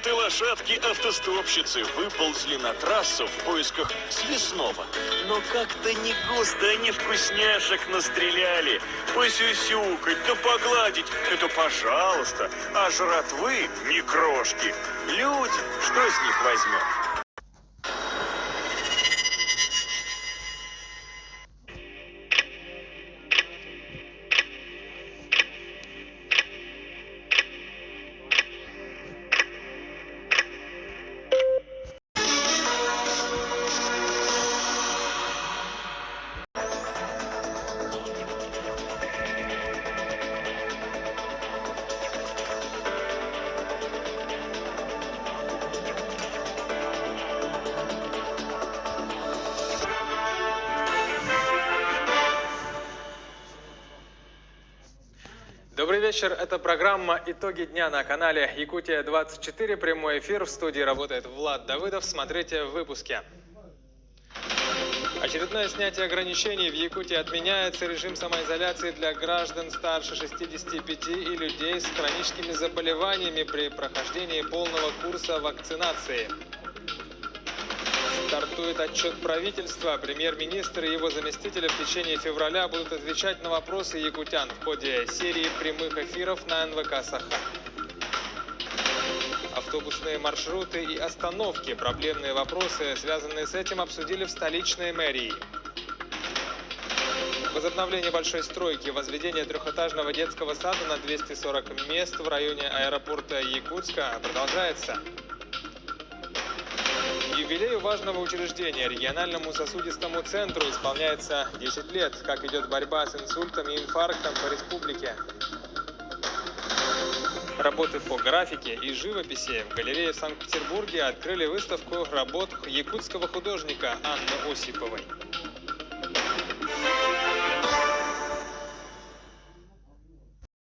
солдаты лошадки-автостопщицы выползли на трассу в поисках съестного. Но как-то не густо они вкусняшек настреляли. Посюсюкать да погладить — это пожалуйста. А жратвы ни крошки. Люди, что с них возьмешь? Добрый вечер, это программа «Итоги дня» на канале Якутия-24. Прямой эфир, в студии работает Влад Давыдов. Смотрите в выпуске. Очередное снятие ограничений в Якутии отменяется. Режим самоизоляции для граждан старше 65 и людей с хроническими заболеваниями при прохождении полного курса вакцинации. Стартует отчет правительства. Премьер-министр и его заместители в течение февраля будут отвечать на вопросы якутян в ходе серии прямых эфиров на НВК «Саха». Автобусные маршруты и остановки. Проблемные вопросы, связанные с этим, обсудили в столичной мэрии. Возобновление большой стройки, возведение трехэтажного детского сада на 240 мест в районе аэропорта Якутска продолжается. Юбилею важного учреждения, региональному сосудистому центру, исполняется 10 лет. Как идет борьба с инсультом и инфарктом по республике. Работы по графике и живописи. В галерее в Санкт-Петербурге открыли выставку работ якутского художника Анны Осиповой.